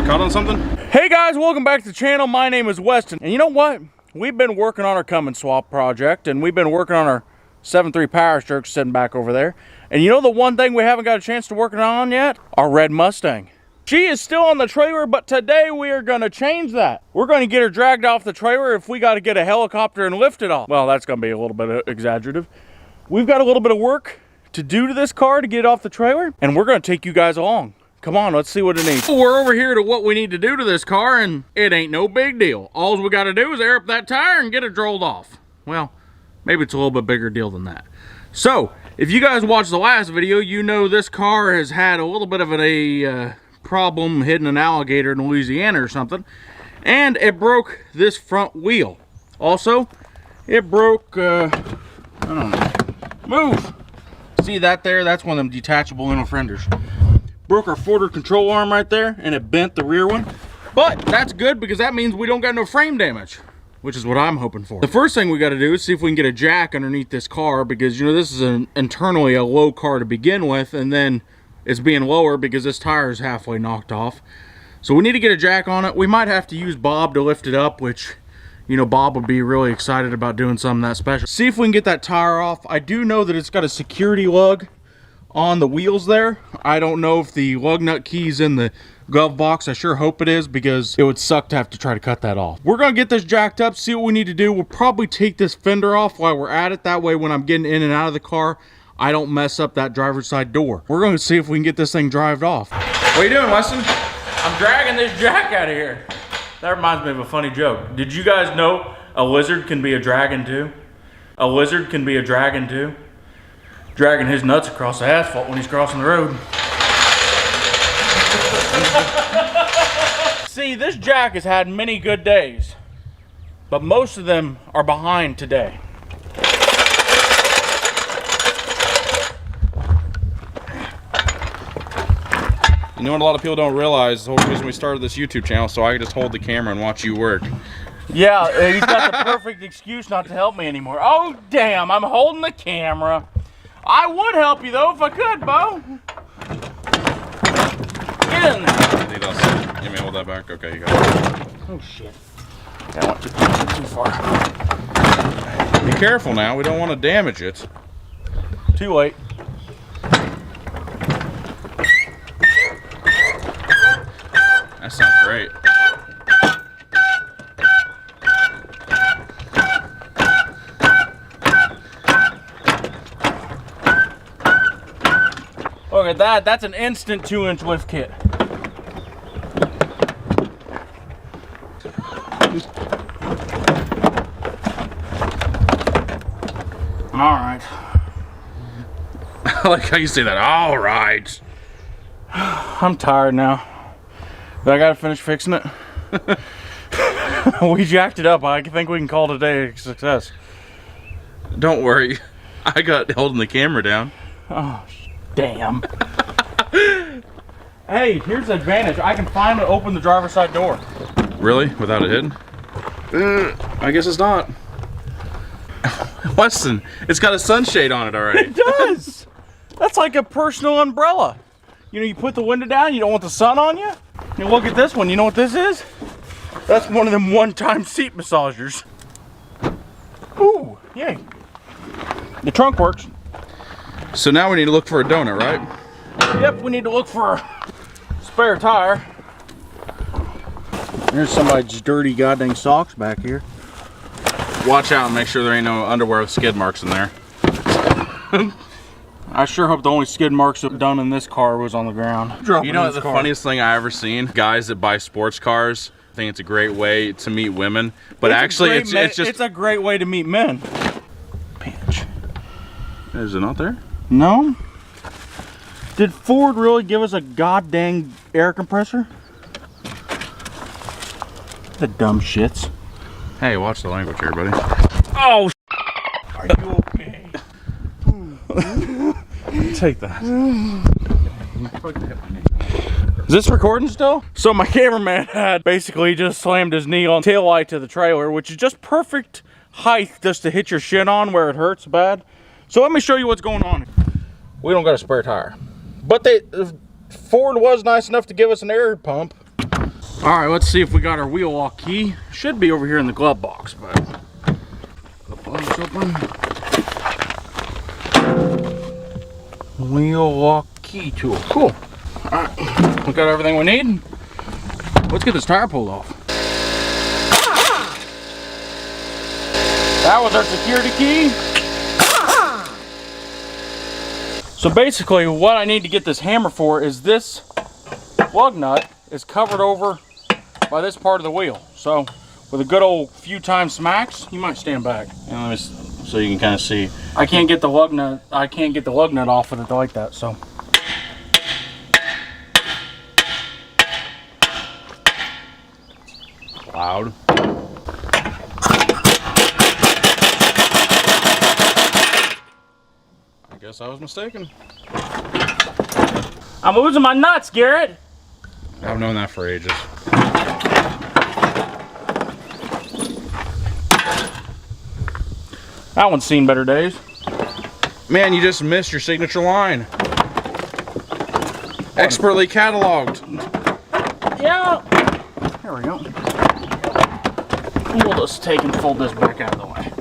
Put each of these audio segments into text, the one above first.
caught on something? Hey guys, welcome back to the channel. My name is Weston. And you know what? We've been working on our come and swap project, and we've been working on our 7.3 Power Stroke sitting back over there. And you know the one thing we haven't got a chance to work on yet? Our red Mustang. She is still on the trailer, but today we are gonna change that. We're gonna get her dragged off the trailer if we gotta get a helicopter and lift it off. Well, that's gonna be a little bit exaggerative. We've got a little bit of work to do to this car to get it off the trailer, and we're gonna take you guys along. Come on, let's see what it needs. We're over here to what we need to do to this car, and it ain't no big deal. All we gotta do is air up that tire and get it rolled off. Well, maybe it's a little bit bigger deal than that. So, if you guys watched the last video, you know this car has had a little bit of a problem hitting an alligator in Louisiana or something, and it broke this front wheel. Also, it broke, I don't know, move. See that there? That's one of them detachable inner fenders. Broke our forward control arm right there, and it bent the rear one. But that's good because that means we don't got no frame damage, which is what I'm hoping for. The first thing we got to do is see if we can get a jack underneath this car, because you know this is internally a low car to begin with, and then it's being lower because this tire is halfway knocked off. So we need to get a jack on it. We might have to use Bob to lift it up, which, you know, Bob would be really excited about doing something that special. See if we can get that tire off. I do know that it's got a security lug on the wheels there. I don't know if the lug nut key's in the glove box. I sure hope it is, because it would suck to have to try to cut that off. We're gonna get this jacked up, see what we need to do. We'll probably take this fender off while we're at it. That way when I'm getting in and out of the car, I don't mess up that driver's side door. We're gonna see if we can get this thing drived off. What are you doing, Weston? I'm dragging this jack out of here. That reminds me of a funny joke. Did you guys know a lizard can be a dragon too? A lizard can be a dragon too? Dragging his nuts across the asphalt when he's crossing the road. See, this jack has had many good days, but most of them are behind today. You know what a lot of people don't realize? The whole reason we started this YouTube channel, so I can just hold the camera and watch you work. Yeah, he's got the perfect excuse not to help me anymore. Oh, damn, I'm holding the camera. I would help you, though, if I could, Bo. Get in there. Need us. Let me hold that back. Okay, you got it. Oh, shit. That went too far. Be careful now. We don't want to damage it. Too late. That sounds great. Look at that. That's an instant 2-inch lift kit. All right. I like how you say that. All right. I'm tired now. But I gotta finish fixing it. We jacked it up. I think we can call today a success. Don't worry. I got holding the camera down. Oh, damn. Hey, here's the advantage. I can finally open the driver's side door. Really? Without it hitting? I guess it's not. Weston, it's got a sunshade on it already. It does. That's like a personal umbrella. You know, you put the window down, you don't want the sun on you. You look at this one, you know what this is? That's one of them one-time seat massagers. Ooh, yay. The trunk works. So now we need to look for a donut, right? Yep, we need to look for a spare tire. There's somebody's dirty goddamn socks back here. Watch out and make sure there ain't no underwear with skid marks in there. I sure hope the only skid marks done in this car was on the ground. You know the funniest thing I ever seen? Guys that buy sports cars think it's a great way to meet women, but actually it's just... It's a great way to meet men. Bitch. Is it not there? No? Did Ford really give us a goddamn air compressor? The dumb shits. Hey, watch the language here, buddy. Oh, are you okay? Take that. Is this recording still? So my cameraman had basically just slammed his knee on the taillight to the trailer, which is just perfect height just to hit your shin on where it hurts bad. So let me show you what's going on. We don't got a spare tire, but Ford was nice enough to give us an air pump. All right, let's see if we got our wheel lock key. Should be over here in the glove box, but glove box open. Wheel lock key tool. Cool. All right, we got everything we need. Let's get this tire pulled off. That was our security key. So basically what I need to get this hammer for is this lug nut is covered over by this part of the wheel. So with a good old few times smacks, you might stand back and let me, so you can kind of see. I can't get the lug nut off of it like that, so. Loud. I guess I was mistaken. I'm losing my nuts, Garrett. I've known that for ages. That one's seen better days. Man, you just missed your signature line. Expertly cataloged. Yeah. There we go. We'll just take and fold this back out of the way.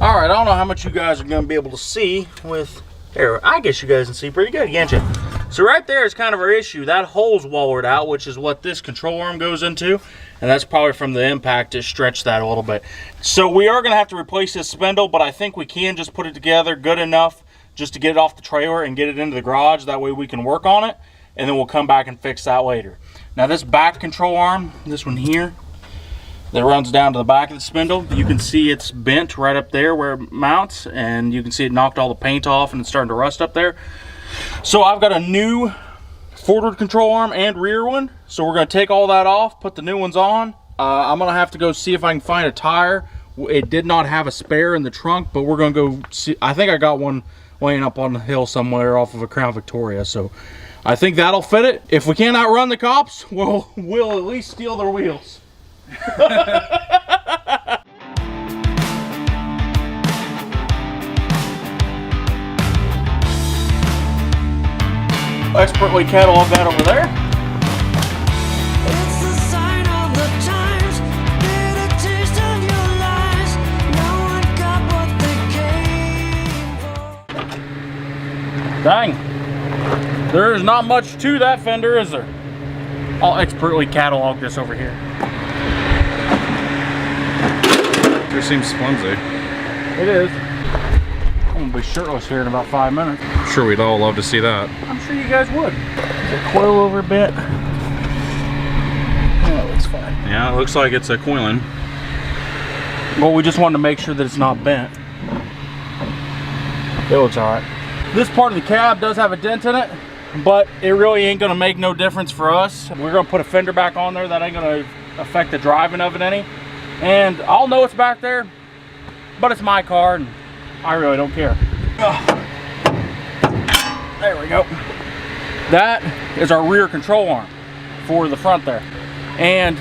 All right, I don't know how much you guys are gonna be able to see with, there, I guess you guys can see pretty good, can't you? So right there is kind of our issue. That hole's wallered out, which is what this control arm goes into. And that's probably from the impact, it stretched that a little bit. So we are gonna have to replace this spindle, but I think we can just put it together good enough just to get it off the trailer and get it into the garage. That way we can work on it, and then we'll come back and fix that later. Now this back control arm, this one here, that runs down to the back of the spindle, you can see it's bent right up there where it mounts, and you can see it knocked all the paint off and it's starting to rust up there. So I've got a new forward control arm and rear one, so we're going to take all that off, put the new ones on. I'm going to have to go see if I can find a tire. It did not have a spare in the trunk, but we're going to go see. I think I got one laying up on the hill somewhere off of a Crown Victoria, so I think that'll fit it. If we can't outrun the cops, we'll at least steal their wheels. Expertly catalog that over there. It's the sign of the times, bitter taste of your lies. No one got what they came for. Dang. There is not much to that fender, is there? I'll expertly catalog this over here. It seems flimsy. It is. I'm gonna be shirtless here in about 5 minutes. I'm sure we'd all love to see that. I'm sure you guys would. Does it coil over a bit? No, it's fine. Yeah, it looks like it's a coiling. Well, we just wanted to make sure that it's not bent. It looks all right. This part of the cab does have a dent in it, but it really ain't gonna make no difference for us. We're gonna put a fender back on there. That ain't gonna affect the driving of it any. And I'll know it's back there, but it's my car and I really don't care. There we go. That is our rear control arm for the front there. And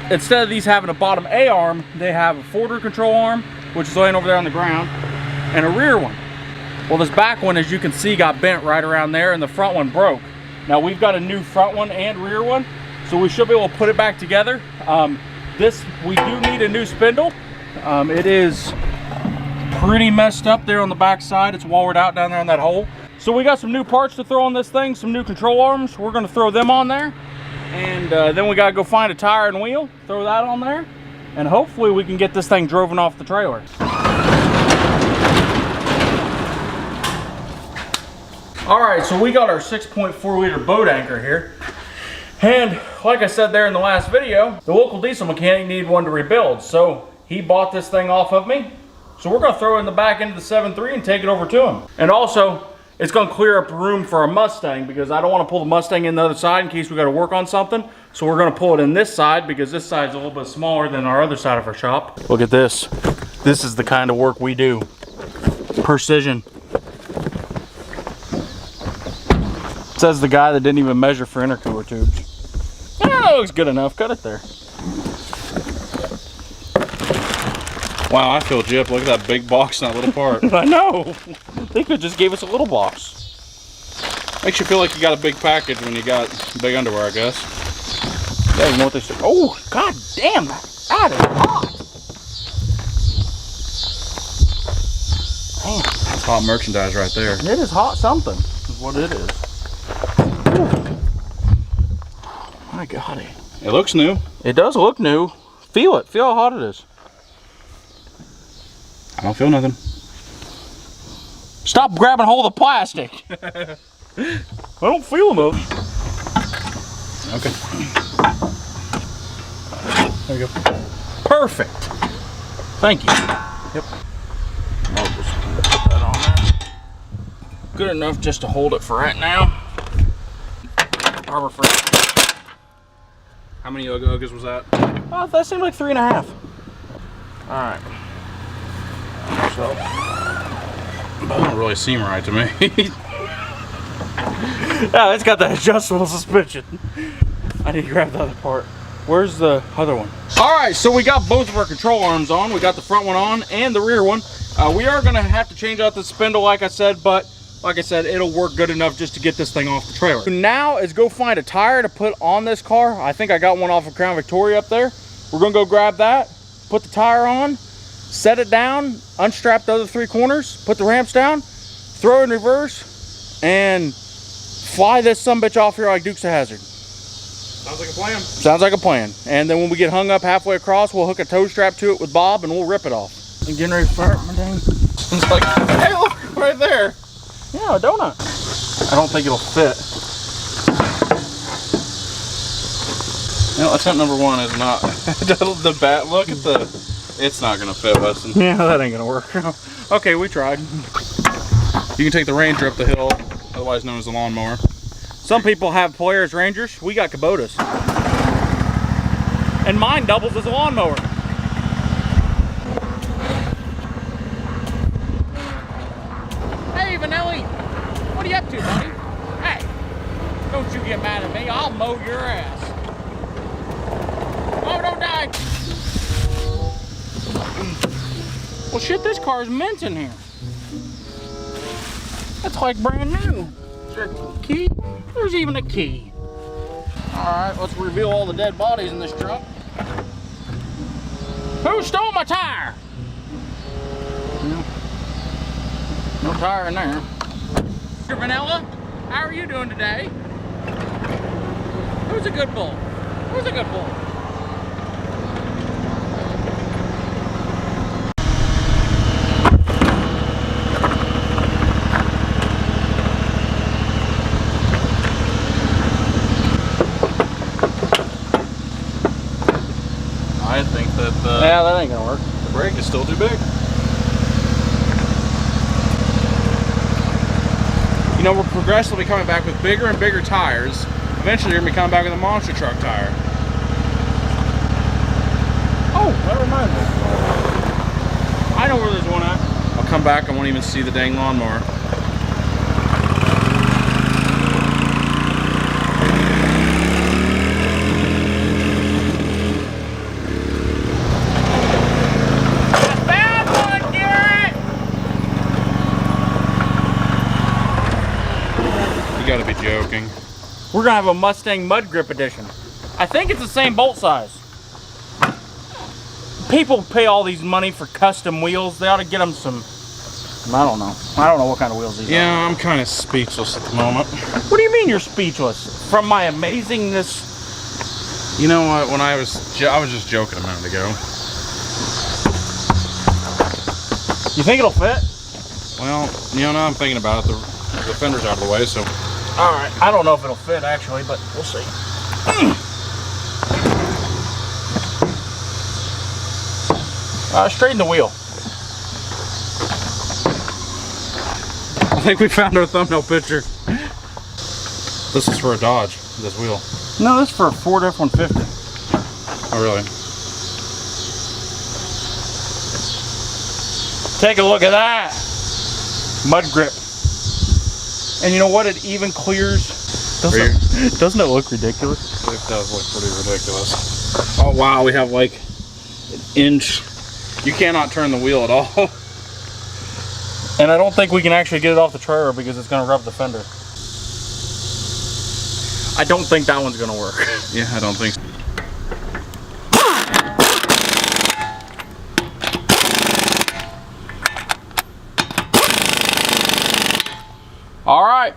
instead of these having a bottom A arm, they have a forward control arm, which is laying over there on the ground, and a rear one. Well, this back one, as you can see, got bent right around there, and the front one broke. Now we've got a new front one and rear one, so we should be able to put it back together. We do need a new spindle. It is pretty messed up there on the back side. It's wallered out down there in that hole. So we got some new parts to throw on this thing, some new control arms. We're gonna throw them on there. And then we gotta go find a tire and wheel, throw that on there. And hopefully we can get this thing driven off the trailer. All right, so we got our 6.4 liter boat anchor here. And like I said there in the last video, the local diesel mechanic needed one to rebuild. So he bought this thing off of me. So we're gonna throw it in the back end of the 7.3 and take it over to him. And also, it's gonna clear up room for a Mustang because I don't wanna pull the Mustang in the other side in case we gotta work on something. So we're gonna pull it in this side because this side's a little bit smaller than our other side of our shop. Look at this. This is the kind of work we do. Precision. Says the guy that didn't even measure for intercooler tubes. Yeah, it looks good enough. Cut it there. Wow, I feel gypped. Look at that big box in that little part. I know. They could just gave us a little box. Makes you feel like you got a big package when you got big underwear, I guess. Yeah, you know what they say? Oh, god damn, that is hot. Damn. That's hot merchandise right there. It is hot something, is what it is. Ooh. My god. It looks new. It does look new. Feel it. Feel how hot it is. I don't feel nothing. Stop grabbing hold of the plastic. I don't feel enough. Okay. There you go. Perfect. Thank you. Yep. I'll just put that on there. Good enough just to hold it for right now. Harbor Freight. How many Uggas was that? Oh, that seemed like 3.5. All right. So. That don't really seem right to me. Yeah, it's got that adjustable suspension. I need to grab the other part. Where's the other one? All right, so we got both of our control arms on. We got the front one on and the rear one. We are gonna have to change out the spindle, like I said, but like I said, it'll work good enough just to get this thing off the trailer. Now is go find a tire to put on this car. I think I got one off of Crown Victoria up there. We're gonna go grab that, put the tire on, set it down, unstrap the other 3 corners, put the ramps down, throw it in reverse, and fly this sumbitch off here like Dukes of Hazzard. Sounds like a plan. Sounds like a plan. And then when we get hung up halfway across, we'll hook a tow strap to it with Bob and we'll rip it off. And getting ready to fire my dang. It's like, hey, look, right there. Yeah, a donut. I don't think it'll fit. No, attempt number 1 is not. The bat, look at the. It's not gonna fit, Weston. Yeah, that ain't gonna work. Okay, we tried. You can take the Ranger up the hill, otherwise known as the lawnmower. Some people have Polaris Rangers. We got Kubotas. And mine doubles as a lawnmower. Hey, Vanelli. What are you up to, buddy? Hey, don't you get mad at me. I'll mow your ass. Oh, don't die. Well, shit, this car's mint in here. That's like brand new. Is there a key? There's even a key. Alright, let's reveal all the dead bodies in this trunk. Who stole my tire? No tire in there. Mr. Vanilla, how are you doing today? Who's a good bull? Who's a good bull? I think that Yeah, that ain't gonna work. the brake is still too big. You know, we're progressively coming back with bigger and bigger tires. Eventually, you're gonna be coming back with a monster truck tire. Oh, that reminds me. I know where there's one at. I'll come back, I won't even see the dang lawnmower. You gotta be joking. We're gonna have a Mustang Mud Grip Edition. I think it's the same bolt size. People pay all these money for custom wheels. They ought to get them some, I don't know. I don't know what kind of wheels these are. Yeah, I'm kind of speechless at the moment. What do you mean you're speechless? From my amazingness? You know what? When I was just joking a minute ago. You think it'll fit? Well, you know, now I'm thinking about it. The fender's out of the way, so. All right. I don't know if it'll fit actually, but we'll see. Straighten the wheel. I think we found our thumbnail picture. This is for a Dodge, this wheel. No, this is for a Ford F-150. Oh, really? Take a look at that. Mud grip. And you know what? It even clears. Doesn't it look ridiculous? It does look pretty ridiculous. Oh, wow, we have like an inch. You cannot turn the wheel at all. And I don't think we can actually get it off the trailer because it's going to rub the fender. I don't think that one's gonna work. Yeah, I don't think so. All right,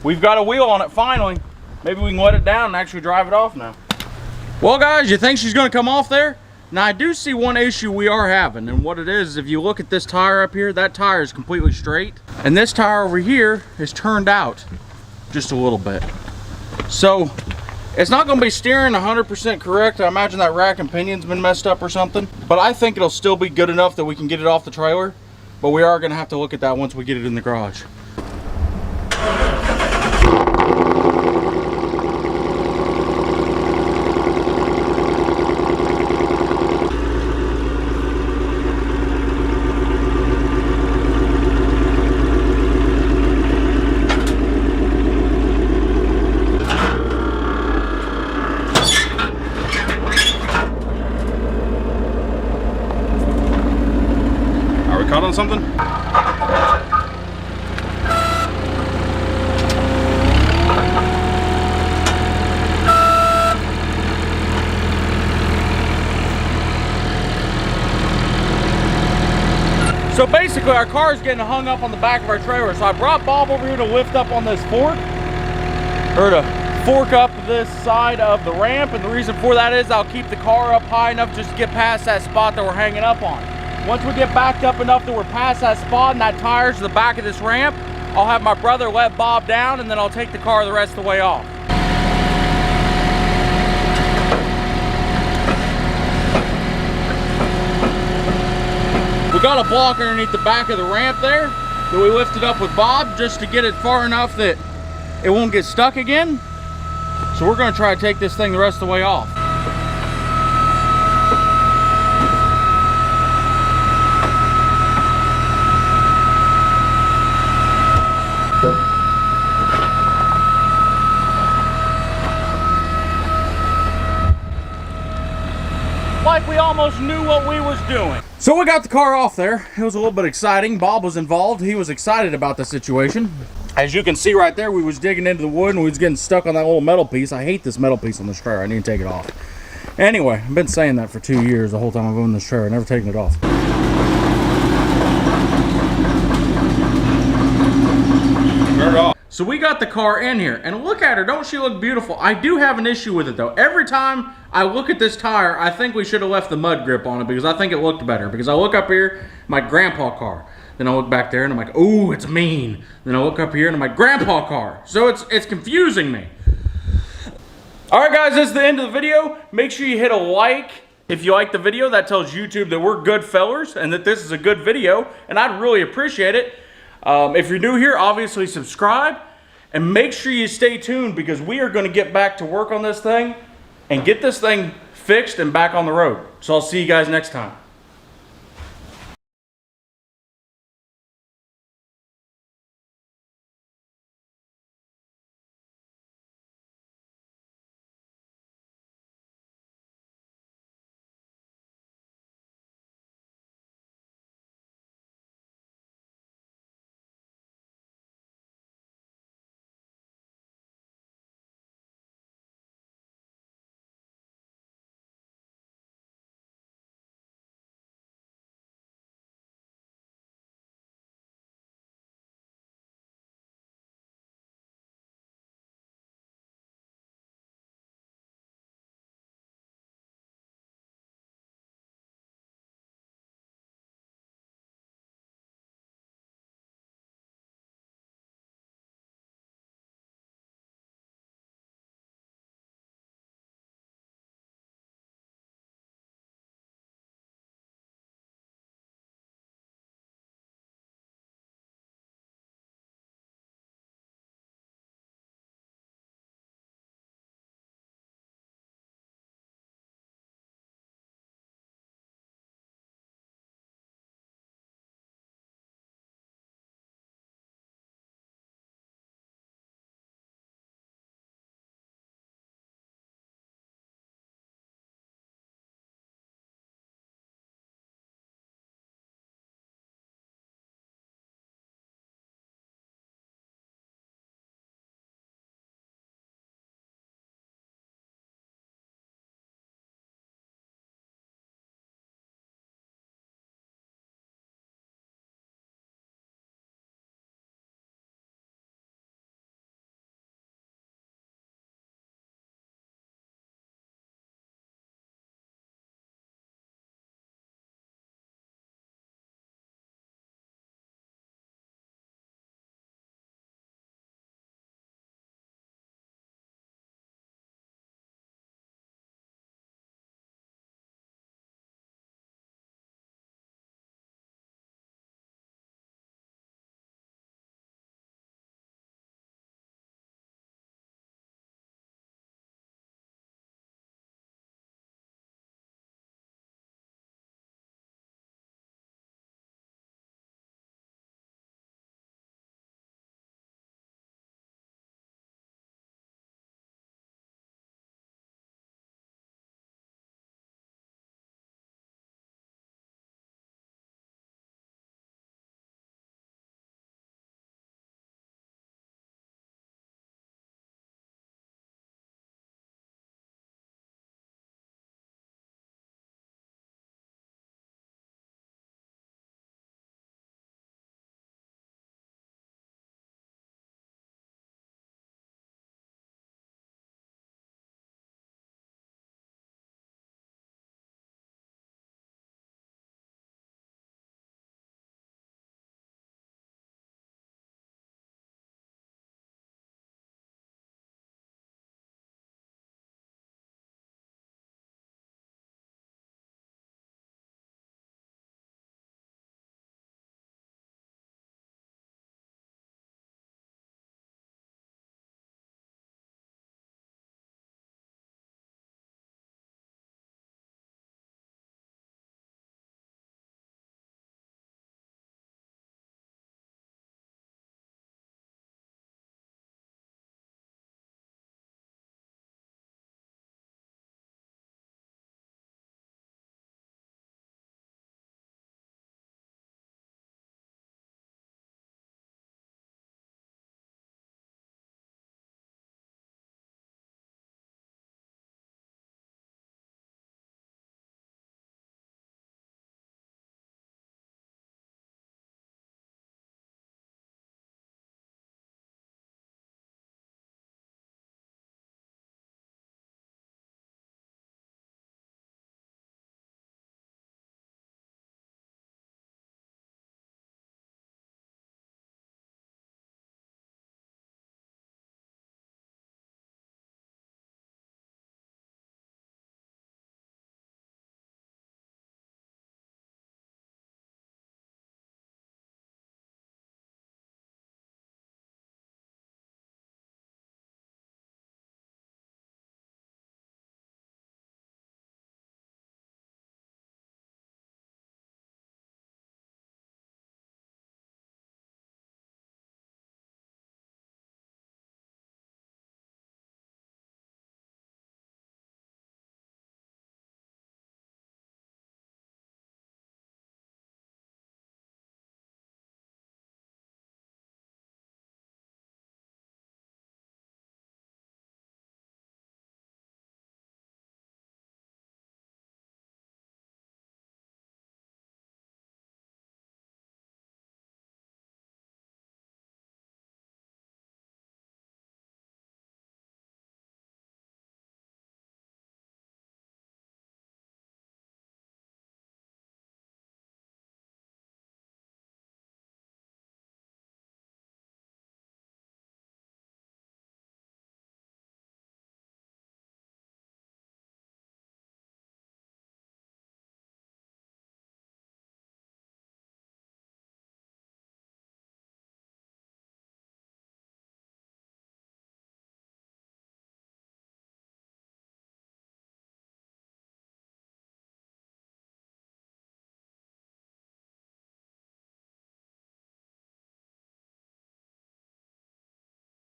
we've got a wheel on it finally. Maybe we can let it down and actually drive it off now. Well guys, you think she's gonna come off there? Now I do see one issue we are having, and what it is, if you look at this tire up here, that tire is completely straight, and this tire over here is turned out just a little bit. So it's not gonna be steering 100% correct. I imagine that rack and pinion's been messed up or something, but I think it'll still be good enough that we can get it off the trailer, but we are gonna have to look at that once we get it in the garage. Caught on something? So basically our car is getting hung up on the back of our trailer. So I brought Bob over here to lift up on this fork, or to fork up this side of the ramp. And the reason for that is I'll keep the car up high enough just to get past that spot that we're hanging up on. Once we get backed up enough that we're past that spot and that tire's to the back of this ramp, I'll have my brother let Bob down and then I'll take the car the rest of the way off. We got a block underneath the back of the ramp there that we lifted up with Bob just to get it far enough that it won't get stuck again. So we're gonna try to take this thing the rest of the way off. Like we almost knew what we was doing. So we got the car off there. It was a little bit exciting. Bob was involved. He was excited about the situation. As you can see right there, we was digging into the wood and we was getting stuck on that little metal piece. I hate this metal piece on this trailer. I need to take it off. Anyway, I've been saying that for 2 years, the whole time I've owned this trailer, never taken it off. Turn it off. So we got the car in here, and look at her, don't she look beautiful? I do have an issue with it though. Every time I look at this tire, I think we should have left the mud grip on it because I think it looked better. Because I look up here, my grandpa car. Then I look back there and I'm like, ooh, it's mean. Then I look up here and I'm like, grandpa car. So it's confusing me. All right guys, this is the end of the video. Make sure you hit a like if you like the video. That tells YouTube that we're good fellers and that this is a good video, and I'd really appreciate it. If you're new here, obviously subscribe and make sure you stay tuned because we are going to get back to work on this thing and get this thing fixed and back on the road. So I'll see you guys next time.